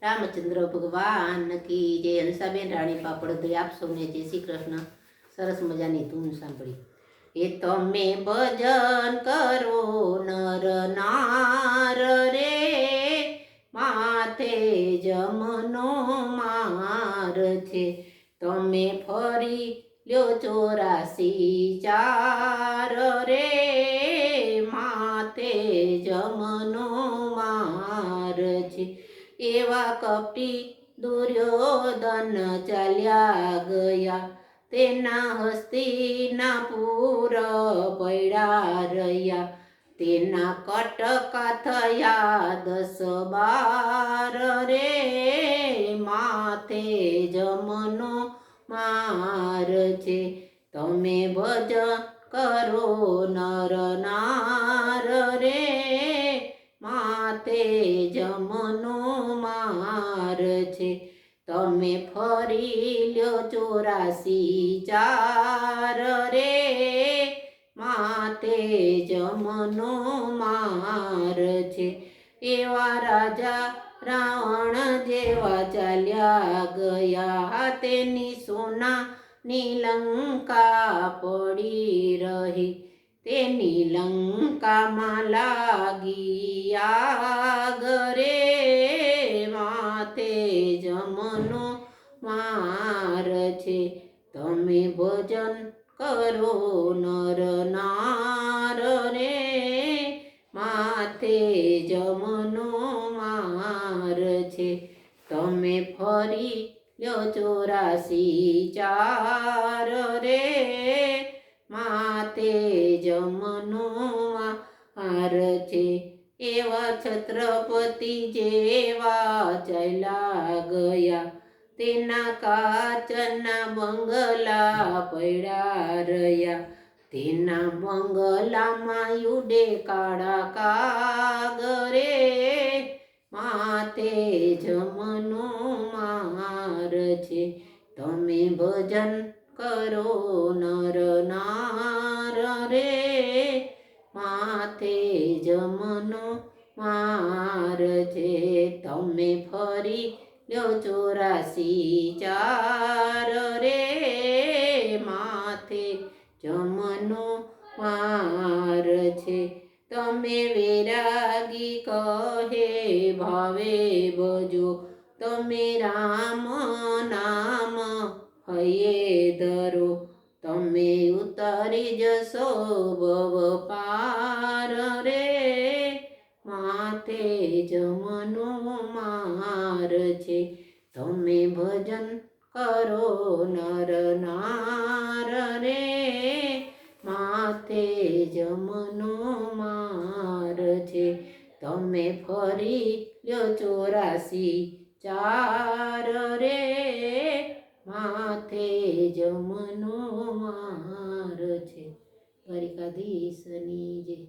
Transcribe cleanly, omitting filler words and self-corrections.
રામચંદ્ર ભગવાન કી જય. હંસાબેન રાણી પાપડ આપ સૌને જય શ્રી કૃષ્ણ. સરસ મજાની ધૂન સાંભળી. એ તમે ભજન કરો નર નાર રે, માથે જમનો માર છે. તમે ફરી લ્યો 84 રે, માથે જમનો માર છે. એવા કપટી દુર્યોધન ચાલ્યા ગયા, તેના હસ્તિનાપુર પડ્યા રહ્યા. તેના કટકા થયા 10-12 રે, માથે જમનો માર છે. તમે ભજન કરો નર નાર રે, માથે જમનો માર છે. તમે ફરી લ્યો 84 રે, માથે જમનો માર છે. એવા રાજા રાવણ જેવા ચાલ્યા ગયા, તેની સોનાની લંકા પડી રહી. તેની લંકામાં લાગી આગ રે, માથે જમનો માર છે. તમે ભજન કરો નર નાર રે, માથે જમનો માર છે. તમે ફરી લ્યો 84 રે, માથે જમનો માર છે. એવા છત્રપતિ જેવા ચાલ્યા ગયા, તેના કાચના બંગલા પડ્યા રહ્યા. તેના બંગલામાં ઉડે કાળા કાગ રે, માથે જમનો માર છે. તમે ભજન કરો નર નાર રે, માથે જમનો માર છે. તમે ફરી લ્યો 84 રે, માથે જમનો માર છે. તમે વૈરાગી કહે ભાવે ભજો, તમે રામ નામ હૈયે ધરો. તમે ઉતારી જશો ભવ પાર રે, માથે જમનો માર છે. તમે ભજન કરો નર નાર રે, માથે જમનો માર છે. તમે ફરી લ્યો 84 રે, માથે જમનો માર છે. દ્વારિકાધીશની જય.